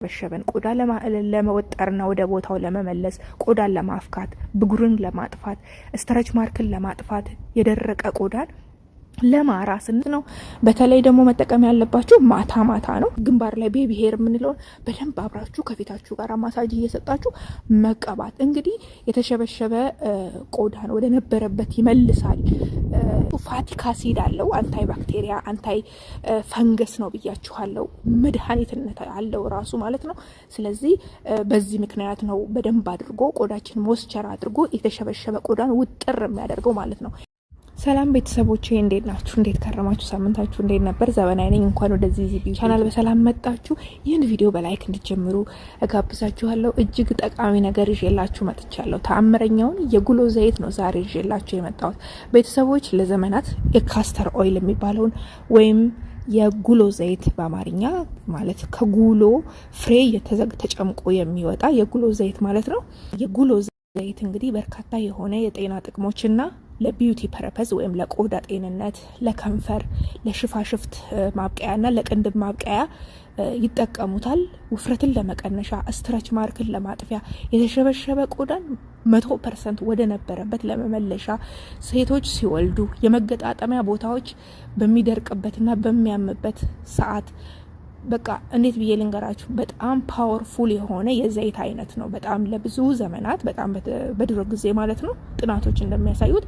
በሸበን ቆዳ ለመወጠርና ወደ ቦታው ለመመለስ ቆዳን ለማፍካት ብጉርን ለማጥፋት ስትሬች ማርክን ለማጥፋት የደረቀ ቆዳን ለማራስ ነው። በተለይ ደግሞ መጠቀም ያለባችሁ ማታ ማታ ነው። ግንባር ላይ ቤቢ ሄር የምንለው በደንብ አብራችሁ ከፊታችሁ ጋር ማሳጅ እየሰጣችሁ መቀባት እንግዲህ የተሸበሸበ ቆዳን ወደ ነበረበት ይመልሳል። ፋቲክ አሲድ አለው፣ አንታይ ባክቴሪያ አንታይ ፈንገስ ነው ብያችኋለሁ። መድኃኒትነት አለው ራሱ ማለት ነው። ስለዚህ በዚህ ምክንያት ነው በደንብ አድርጎ ቆዳችን ሞስቸር አድርጎ የተሸበሸበ ቆዳን ውጥር የሚያደርገው ማለት ነው። ሰላም ቤተሰቦቼ እንዴት ናችሁ? እንዴት ከረማችሁ? ሳምንታችሁ እንዴት ነበር? ዘበናይ ነኝ። እንኳን ወደዚህ ቪዲዮ ቻናል በሰላም መጣችሁ። ይህን ቪዲዮ በላይክ እንድትጀምሩ እጋብዛችኋለሁ። እጅግ ጠቃሚ ነገር ይዤላችሁ መጥቻለሁ። ተአምረኛውን የጉሎ ዘይት ነው ዛሬ ይዤላችሁ የመጣሁት። ቤተሰቦች ለዘመናት የካስተር ኦይል የሚባለውን ወይም የጉሎ ዘይት በአማርኛ ማለት ከጉሎ ፍሬ ተጨምቆ የሚወጣ የጉሎ ዘይት ማለት ነው። የጉሎ ዘይት እንግዲህ በርካታ የሆነ የጤና ጥቅሞችና ለቢዩቲ ፐርፐዝ ወይም ለቆዳ ጤንነት፣ ለከንፈር፣ ለሽፋሽፍት ማብቀያና ለቅንድብ ማብቀያ ይጠቀሙታል። ውፍረትን ለመቀነሻ፣ ስትሬች ማርክን ለማጥፊያ፣ የተሸበሸበ ቆዳን 100% ወደ ነበረበት ለመመለሻ፣ ሴቶች ሲወልዱ የመገጣጠሚያ ቦታዎች በሚደርቅበትና በሚያምበት ሰዓት በቃ እንዴት ብዬ ልንገራችሁ፣ በጣም ፓወርፉል የሆነ የዘይት አይነት ነው። በጣም ለብዙ ዘመናት በጣም በድሮ ጊዜ ማለት ነው ጥናቶች እንደሚያሳዩት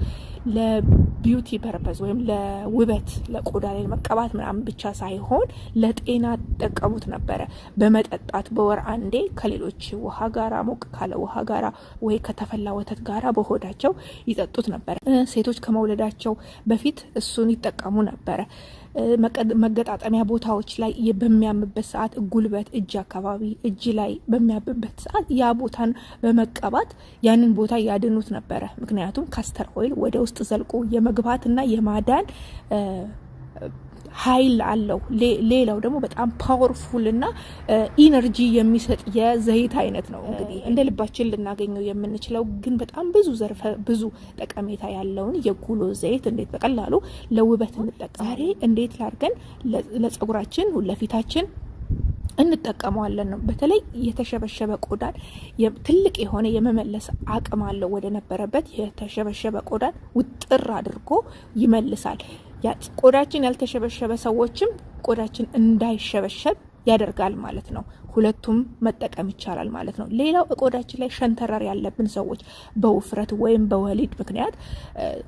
ለቢዩቲ ፐርፐዝ ወይም ለውበት ለቆዳ ላይ መቀባት ምናምን ብቻ ሳይሆን ለጤና ጠቀሙት ነበረ። በመጠጣት በወር አንዴ ከሌሎች ውሃ ጋራ ሞቅ ካለ ውሃ ጋራ ወይ ከተፈላ ወተት ጋራ በሆዳቸው ይጠጡት ነበረ። ሴቶች ከመውለዳቸው በፊት እሱን ይጠቀሙ ነበረ። መገጣጠሚያ ቦታዎች ላይ በሚያምበት ሰዓት ጉልበት፣ እጅ አካባቢ እጅ ላይ በሚያምበት ሰዓት ያ ቦታን በመቀባት ያንን ቦታ ያድኑት ነበረ። ምክንያቱም ካስተር ኦይል ወደ ውስጥ ዘልቆ የመግባትና የማዳን ኃይል አለው። ሌላው ደግሞ በጣም ፓወርፉል እና ኢነርጂ የሚሰጥ የዘይት አይነት ነው። እንግዲህ እንደ ልባችን ልናገኘው የምንችለው ግን በጣም ብዙ ጠቀሜታ ያለውን የጉሎ ዘይት እንዴት በቀላሉ ለውበት እንጠቀም። ዛሬ እንዴት ላድርገን ለጸጉራችን ለፊታችን እንጠቀመዋለን ነው። በተለይ የተሸበሸበ ቆዳን ትልቅ የሆነ የመመለስ አቅም አለው። ወደ ነበረበት የተሸበሸበ ቆዳን ውጥር አድርጎ ይመልሳል። ቆዳችን ያልተሸበሸበ ሰዎችም ቆዳችን እንዳይሸበሸብ ያደርጋል ማለት ነው። ሁለቱም መጠቀም ይቻላል ማለት ነው። ሌላው ቆዳችን ላይ ሸንተረር ያለብን ሰዎች በውፍረት ወይም በወሊድ ምክንያት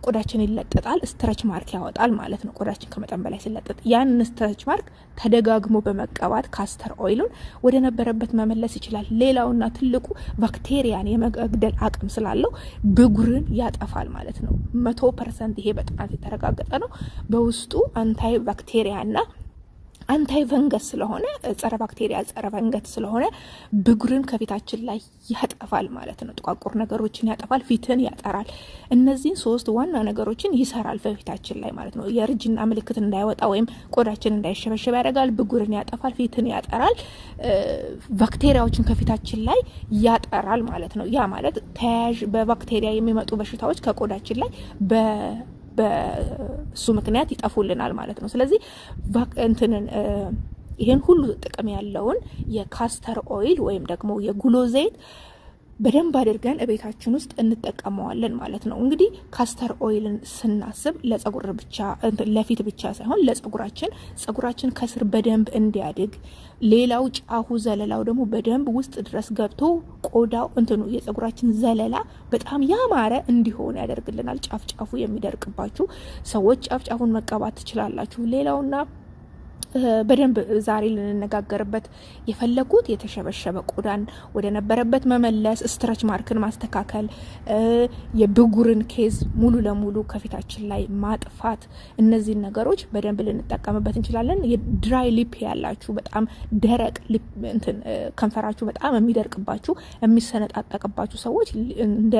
ቆዳችን ይለጠጣል፣ ስትሬች ማርክ ያወጣል ማለት ነው። ቆዳችን ከመጠን በላይ ሲለጠጥ ያን ስትሬች ማርክ ተደጋግሞ በመቀባት ካስተር ኦይሉን ወደ ነበረበት መመለስ ይችላል። ሌላውና ትልቁ ባክቴሪያን የመግደል አቅም ስላለው ብጉርን ያጠፋል ማለት ነው። 100% ይሄ በጥናት የተረጋገጠ ነው። በውስጡ አንታይ ባክቴሪያና አንታይ ፈንገስ ስለሆነ ጸረ ባክቴሪያ ጸረ ፈንገስ ስለሆነ ብጉርን ከፊታችን ላይ ያጠፋል ማለት ነው። ጥቋቁር ነገሮችን ያጠፋል፣ ፊትን ያጠራል። እነዚህን 3 ዋና ነገሮችን ይሰራል በፊታችን ላይ ማለት ነው። የእርጅና ምልክት እንዳይወጣ ወይም ቆዳችን እንዳይሸበሸብ ያደርጋል፣ ብጉርን ያጠፋል፣ ፊትን ያጠራል፣ ባክቴሪያዎችን ከፊታችን ላይ ያጠራል ማለት ነው። ያ ማለት ተያያዥ በባክቴሪያ የሚመጡ በሽታዎች ከቆዳችን ላይ በሱ ምክንያት ይጠፉልናል ማለት ነው። ስለዚህ ይሄን ሁሉ ጥቅም ያለውን የካስተር ኦይል ወይም ደግሞ የጉሎ ዘይት በደንብ አድርገን እቤታችን ውስጥ እንጠቀመዋለን ማለት ነው። እንግዲህ ካስተር ኦይልን ስናስብ ለጸጉር ብቻ ለፊት ብቻ ሳይሆን ጸጉራችን ከስር በደንብ እንዲያድግ፣ ሌላው ጫፉ ዘለላው ደግሞ በደንብ ውስጥ ድረስ ገብቶ ቆዳው የጸጉራችን ዘለላ በጣም ያማረ እንዲሆን ያደርግልናል። ጫፉ የሚደርቅባችሁ ሰዎች ጫፉን መቀባት ትችላላችሁ። ሌላውና በደንብ ዛሬ ልንነጋገርበት የፈለጉት የተሸበሸበ ቆዳን ወደ ነበረበት መመለስ፣ ስትሬች ማርክን ማስተካከል፣ የብጉርን ኬዝ ሙሉ ለሙሉ ከፊታችን ላይ ማጥፋት፣ እነዚህን ነገሮች በደንብ ልንጠቀምበት እንችላለን። የድራይ ሊፕ ያላችሁ በጣም ደረቅ ከንፈራችሁ በጣም የሚደርቅባችሁ የሚሰነጣጠቅባችሁ ሰዎች እንደ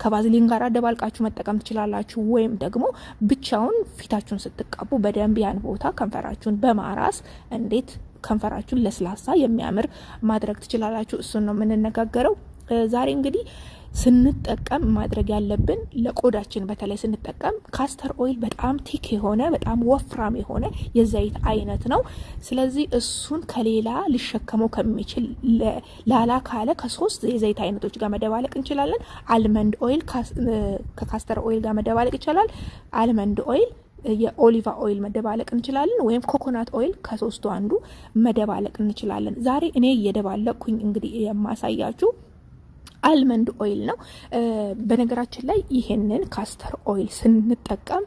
ከባዝሊን ጋር ደባልቃችሁ መጠቀም ትችላላችሁ። ወይም ደግሞ ብቻውን ፊታችሁን ስትቀቡ በደንብ ያን ቦታ ከንፈራችሁን በማራስ እንዴት ከንፈራችሁን ለስላሳ የሚያምር ማድረግ ትችላላችሁ። እሱን ነው የምንነጋገረው። ዛሬ እንግዲህ ስንጠቀም ማድረግ ያለብን ለቆዳችን በተለይ ስንጠቀም ካስተር ኦይል በጣም ቲክ የሆነ በጣም ወፍራም የሆነ የዘይት አይነት ነው። ስለዚህ እሱን ከሌላ ሊሸከመው ከሚችል ላላ ካለ ከ3 የዘይት አይነቶች ጋር መደባለቅ እንችላለን። አልመንድ ኦይል ከካስተር ኦይል ጋር መደባለቅ ይቻላል። አልመንድ ኦይል የኦሊቫ ኦይል መደባለቅ እንችላለን፣ ወይም ኮኮናት ኦይል ከ3ቱ አንዱ መደባለቅ እንችላለን። ዛሬ እኔ እየደባለቅኩኝ እንግዲህ የማሳያችሁ አልመንድ ኦይል ነው። በነገራችን ላይ ይሄንን ካስተር ኦይል ስንጠቀም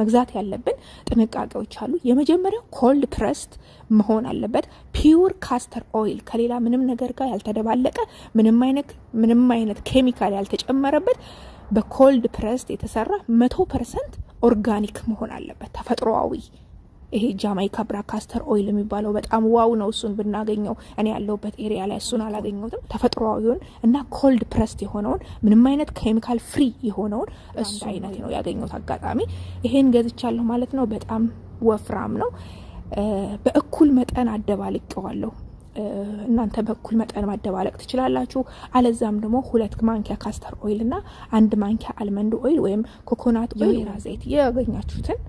መግዛት ያለብን ጥንቃቄዎች አሉ። የመጀመሪያው ኮልድ ፕረስድ መሆን አለበት። ፒውር ካስተር ኦይል ከሌላ ምንም ነገር ጋር ያልተደባለቀ ምንም አይነት ኬሚካል ያልተጨመረበት በኮልድ ፕረስድ የተሰራ 100% ኦርጋኒክ መሆን አለበት፣ ተፈጥሮአዊ። ይሄ ጃማይካ ብላክ ካስተር ኦይል የሚባለው በጣም ዋው ነው። እሱን ብናገኘው እኔ ያለሁበት ኤሪያ ላይ እሱን አላገኘሁትም። ተፈጥሮአዊውን እና ኮልድ ፕረስድ የሆነውን ምንም አይነት ኬሚካል ፍሪ የሆነውን እሱ አይነት ነው ያገኘሁት። አጋጣሚ ይሄን ገዝቻለሁ ማለት ነው። በጣም ወፍራም ነው። በእኩል መጠን አደባልቀዋለሁ። እናንተ በእኩል መጠን ማደባለቅ ትችላላችሁ። አለዛም ደግሞ 2 ማንኪያ ካስተር ኦይል እና 1 ማንኪያ አልመንድ ኦይል ወይም ኮኮናት ኦይል ዘይት ያገኛችሁትን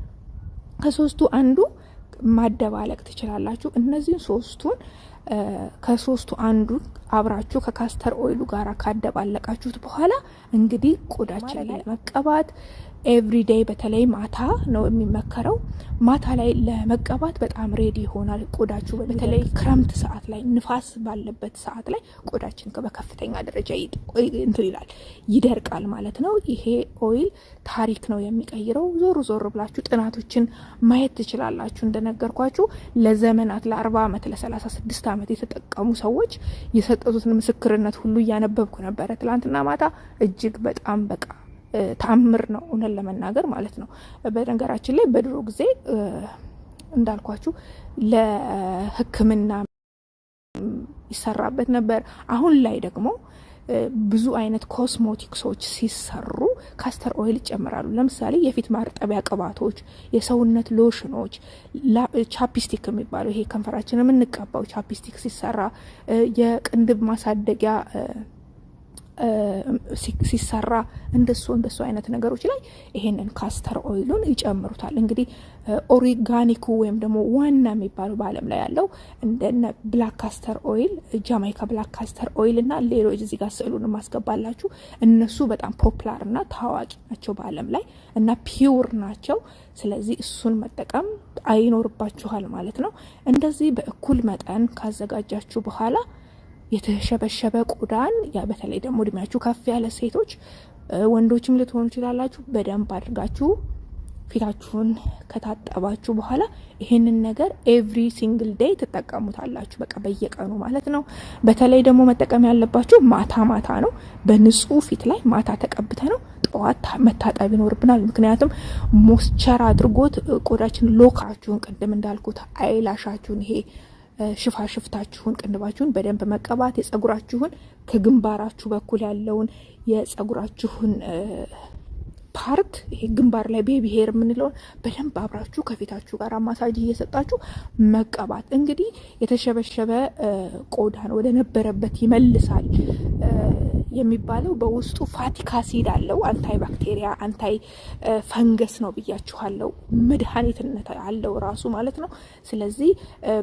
ከ3ቱ አንዱ ማደባለቅ ትችላላችሁ። እነዚህን 3ቱን ከ3ቱ አንዱ አብራችሁ ከካስተር ኦይሉ ጋር ካደባለቃችሁት በኋላ እንግዲህ ቆዳችን ላይ መቀባት ኤቭሪዴይ፣ በተለይ ማታ ነው የሚመከረው። ማታ ላይ ለመቀባት በጣም ሬዲ ይሆናል ቆዳችሁ። በተለይ ክረምት ሰዓት ላይ ንፋስ ባለበት ሰዓት ላይ ቆዳችን በከፍተኛ ደረጃ ይደርቃል ማለት ነው። ይሄ ኦይል ታሪክ ነው የሚቀይረው። ዞር ብላችሁ ጥናቶችን ማየት ትችላላችሁ። እንደነገርኳችሁ ለዘመናት ለ40 ዓመት ለ36 ዓመት የተጠቀሙ ሰዎች የሰጡትን ምስክርነት ሁሉ እያነበብኩ ነበረ ትላንትና ማታ። እጅግ በጣም በቃ ታምር ነው እውነት ለመናገር ማለት ነው። በነገራችን ላይ በድሮ ጊዜ እንዳልኳችሁ ለሕክምና ይሰራበት ነበር። አሁን ላይ ደግሞ ብዙ አይነት ኮስሞቲክሶች ሲሰሩ ካስተር ኦይል ይጨምራሉ። ለምሳሌ የፊት ማርጠቢያ ቅባቶች፣ የሰውነት ሎሽኖች፣ ቻፕስቲክ የሚባለው ይሄ ከንፈራችን የምንቀባው ቻፕስቲክ ሲሰራ፣ የቅንድብ ማሳደጊያ ሲሰራ እንደሱ አይነት ነገሮች ላይ ይሄንን ካስተር ኦይሉን ይጨምሩታል። እንግዲህ ኦርጋኒኩ ወይም ደግሞ ዋና የሚባለው በዓለም ላይ ያለው እንደነ ብላክ ካስተር ኦይል፣ ጃማይካ ብላክ ካስተር ኦይል እና ሌሎች እዚህ ጋር ስዕሉን ማስገባላችሁ። እነሱ በጣም ፖፑላር እና ታዋቂ ናቸው በዓለም ላይ እና ፒውር ናቸው። ስለዚህ እሱን መጠቀም አይኖርባችኋል ማለት ነው። እንደዚህ በእኩል መጠን ካዘጋጃችሁ በኋላ የተሸበሸበ ቆዳን በተለይ ደግሞ እድሜያችሁ ከፍ ያለ ሴቶች፣ ወንዶችም ልትሆኑ ይችላላችሁ፣ በደንብ አድርጋችሁ ፊታችሁን ከታጠባችሁ በኋላ ይሄንን ነገር ኤቭሪ ሲንግል ዴይ ትጠቀሙታላችሁ። በቃ በየቀኑ ማለት ነው። በተለይ ደግሞ መጠቀም ያለባችሁ ማታ ነው። በንጹህ ፊት ላይ ማታ ተቀብተ ነው ጠዋት መታጠብ ይኖርብናል። ምክንያቱም ሞስቸር አድርጎት ቆዳችን ሎካችሁን ቅድም እንዳልኩት አይላሻችሁን ይሄ ሽፋሽፍታችሁን ቅንድባችሁን በደንብ መቀባት፣ የጸጉራችሁን ከግንባራችሁ በኩል ያለውን የጸጉራችሁን ፓርት ይሄ ግንባር ላይ ቤቢ ሄር የምንለውን በደንብ አብራችሁ ከፊታችሁ ጋር ማሳጅ እየሰጣችሁ መቀባት። እንግዲህ የተሸበሸበ ቆዳን ወደ ነበረበት ይመልሳል የሚባለው በውስጡ ፋቲክ አሲድ አለው። አንታይ ባክቴሪያ አንታይ ፈንገስ ነው ብያችኋለሁ። መድኃኒትነት አለው ራሱ ማለት ነው። ስለዚህ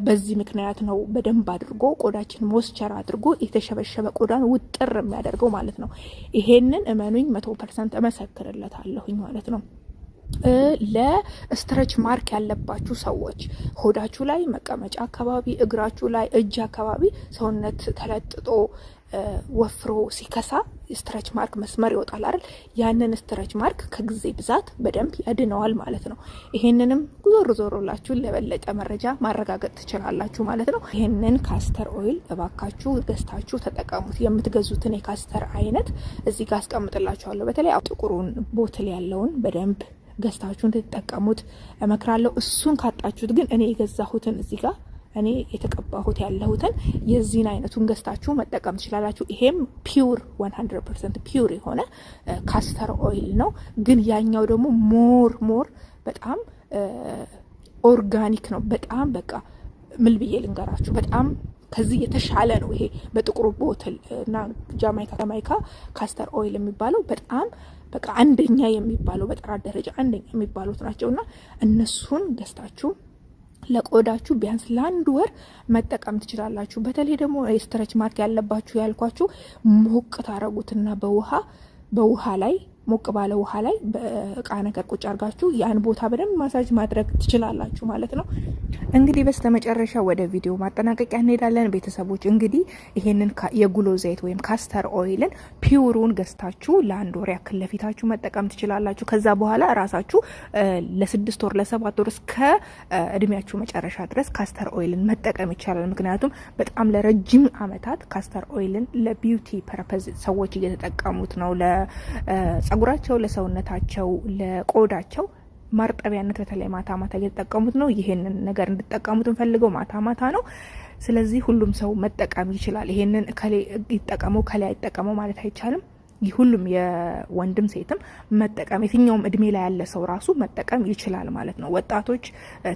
በዚህ ምክንያት ነው በደንብ አድርጎ ቆዳችን ሞስቸር አድርጎ የተሸበሸበ ቆዳን ውጥር የሚያደርገው ማለት ነው። ይሄንን እመኑኝ 100% እመሰክርለታለሁኝ ማለት ነው። ለስትረች ማርክ ያለባችሁ ሰዎች ሆዳችሁ ላይ፣ መቀመጫ አካባቢ፣ እግራችሁ ላይ፣ እጅ አካባቢ ሰውነት ተለጥጦ ወፍሮ ሲከሳ ስትረች ማርክ መስመር ይወጣል አይደል? ያንን ስትረች ማርክ ከጊዜ ብዛት በደንብ ያድነዋል ማለት ነው። ይሄንንም ዞርላችሁ ለበለጠ መረጃ ማረጋገጥ ትችላላችሁ ማለት ነው። ይሄንን ካስተር ኦይል እባካችሁ ገዝታችሁ ተጠቀሙት። የምትገዙትን የካስተር አይነት እዚህ ጋር አስቀምጥላችኋለሁ። በተለይ ጥቁሩን ቦትል ያለውን በደንብ ገዝታችሁ እንድትጠቀሙት እመክራለሁ። እሱን ካጣችሁት ግን እኔ የገዛሁትን እዚህ ጋር እኔ የተቀባሁት ያለሁትን የዚህን አይነቱን ገዝታችሁ መጠቀም ትችላላችሁ። ይሄም ፒውር 100% ፒውር የሆነ ካስተር ኦይል ነው። ግን ያኛው ደግሞ ሞር በጣም ኦርጋኒክ ነው። በጣም በቃ ምን ብዬ ልንገራችሁ፣ በጣም ከዚህ የተሻለ ነው። ይሄ በጥቁሩ ቦትል እና ጃማይካ ካስተር ኦይል የሚባለው በጣም በቃ አንደኛ የሚባለው በጥራት ደረጃ አንደኛ የሚባሉት ናቸውና እነሱን ገዝታችሁ ለቆዳችሁ ቢያንስ ለአንድ ወር መጠቀም ትችላላችሁ። በተለይ ደግሞ ስትሬች ማርክ ያለባችሁ ያልኳችሁ ሞቅ ታረጉትና በውሃ ላይ ሞቅ ባለ ውሃ ላይ በእቃ ነገር ቁጭ አርጋችሁ ያን ቦታ በደንብ ማሳጅ ማድረግ ትችላላችሁ ማለት ነው። እንግዲህ በስተመጨረሻ ወደ ቪዲዮ ማጠናቀቂያ እንሄዳለን። ቤተሰቦች እንግዲህ ይሄንን የጉሎ ዘይት ወይም ካስተር ኦይልን ፒውሩን ገዝታችሁ ለአንድ ወር ያክል ለፊታችሁ መጠቀም ትችላላችሁ። ከዛ በኋላ ራሳችሁ ለ6 ወር ለ7 ወር እስከ እድሜያችሁ መጨረሻ ድረስ ካስተር ኦይልን መጠቀም ይቻላል። ምክንያቱም በጣም ለረጅም አመታት ካስተር ኦይልን ለቢዩቲ ፐርፐዝ ሰዎች እየተጠቀሙት ነው። ጸጉራቸው፣ ለሰውነታቸው፣ ለቆዳቸው ማርጠቢያነት በተለይ ማታ ማታ እየተጠቀሙት ነው። ይሄንን ነገር እንድትጠቀሙት እንፈልገው ማታ ነው። ስለዚህ ሁሉም ሰው መጠቀም ይችላል። ይሄንን ይጠቀመው ከላይ አይጠቀመው ማለት አይቻልም። ሁሉም የወንድም ሴትም መጠቀም የትኛውም እድሜ ላይ ያለ ሰው ራሱ መጠቀም ይችላል ማለት ነው። ወጣቶች፣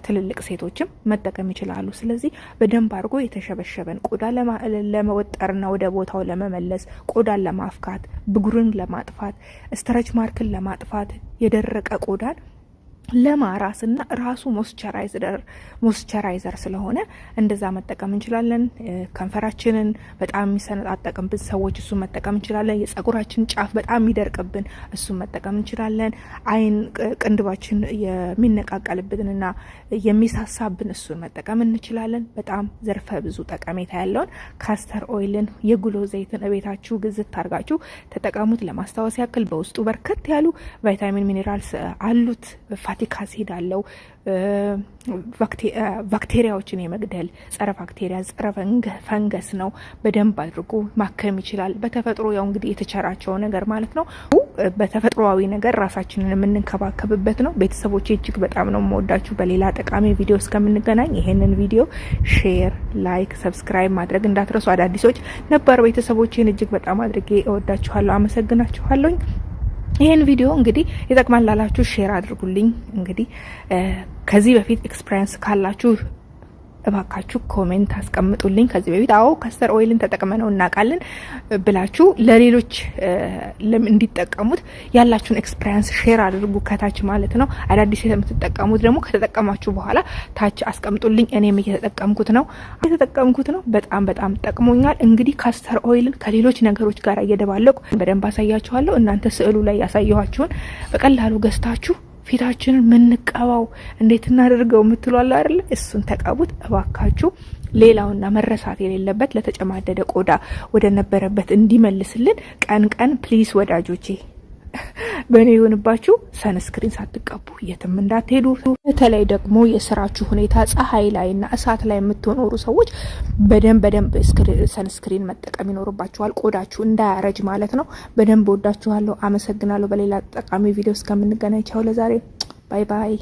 ትልልቅ ሴቶችም መጠቀም ይችላሉ። ስለዚህ በደንብ አድርጎ የተሸበሸበን ቆዳ ለመወጠርና ወደ ቦታው ለመመለስ፣ ቆዳን ለማፍካት፣ ብጉርን ለማጥፋት፣ ስትሬች ማርክን ለማጥፋት፣ የደረቀ ቆዳን ለማራስና ራሱ ሞይስቸራይዘር ስለሆነ እንደዛ መጠቀም እንችላለን። ከንፈራችንን በጣም የሚሰነጣጠቅብን ሰዎች እሱን መጠቀም እንችላለን። የጸጉራችን ጫፍ በጣም የሚደርቅብን እሱን መጠቀም እንችላለን። አይን ቅንድባችን የሚነቃቀልብንና የሚሳሳብን እሱን መጠቀም እንችላለን። በጣም ዘርፈ ብዙ ጠቀሜታ ያለውን ካስተር ኦይልን የጉሎ ዘይትን እቤታችሁ ግዝት አድርጋችሁ ተጠቀሙት። ለማስታወስ ያክል በውስጡ በርከት ያሉ ቫይታሚን ሚኔራልስ አሉት። ፋቲክ አሲድ አለው። ባክቴሪያዎችን የመግደል ጸረ ባክቴሪያ ጸረ ፈንገስ ነው። በደንብ አድርጎ ማከም ይችላል። በተፈጥሮ ያው እንግዲህ የተቸራቸው ነገር ማለት ነው። በተፈጥሮአዊ ነገር ራሳችንን የምንከባከብበት ነው። ቤተሰቦቼ እጅግ በጣም ነው የምወዳችሁ። በሌላ ጠቃሚ ቪዲዮ እስከምንገናኝ ይሄንን ቪዲዮ ሼር፣ ላይክ፣ ሰብስክራይብ ማድረግ እንዳትረሱ። አዳዲሶች ነባር ቤተሰቦቼን እጅግ በጣም አድርጌ እወዳችኋለሁ፣ አመሰግናችኋለሁ። ይሄን ቪዲዮ እንግዲህ ይጠቅማል ላላችሁ ሼር አድርጉልኝ። እንግዲህ ከዚህ በፊት ኤክስፒሪየንስ ካላችሁ እባካችሁ ኮሜንት አስቀምጡልኝ። ከዚህ በፊት አዎ ካስተር ኦይልን ተጠቅመነው እናውቃለን ብላችሁ ለሌሎች እንዲጠቀሙት ያላችሁን ኤክስፒሪየንስ ሼር አድርጉ ከታች ማለት ነው። አዳዲስ የምትጠቀሙት ደግሞ ከተጠቀማችሁ በኋላ ታች አስቀምጡልኝ። እኔም እየተጠቀምኩት ነው። በጣም ጠቅሞኛል። እንግዲህ ካስተር ኦይልን ከሌሎች ነገሮች ጋር እየደባለቁ በደንብ አሳያችኋለሁ። እናንተ ስዕሉ ላይ ያሳየኋችሁን በቀላሉ ገዝታችሁ ፊታችንን ምንቀባው እንዴት እናደርገው የምትሏል አይደል? እሱን ተቀቡት እባካችሁ። ሌላውና መረሳት የሌለበት ለተጨማደደ ቆዳ ወደ ነበረበት እንዲመልስልን ቀን ፕሊስ ወዳጆቼ በእኔ ይሁንባችሁ፣ ሰንስክሪን ሳትቀቡ የትም እንዳትሄዱ። በተለይ ደግሞ የስራችሁ ሁኔታ ፀሐይ ላይና እሳት ላይ የምትኖሩ ሰዎች በደንብ ሰንስክሪን መጠቀም ይኖርባችኋል፣ ቆዳችሁ እንዳያረጅ ማለት ነው። በደንብ ወዳችኋለሁ፣ አመሰግናለሁ። በሌላ ጠቃሚ ቪዲዮ እስከምንገናኝ ቻው። ለዛሬ ባይ ባይ።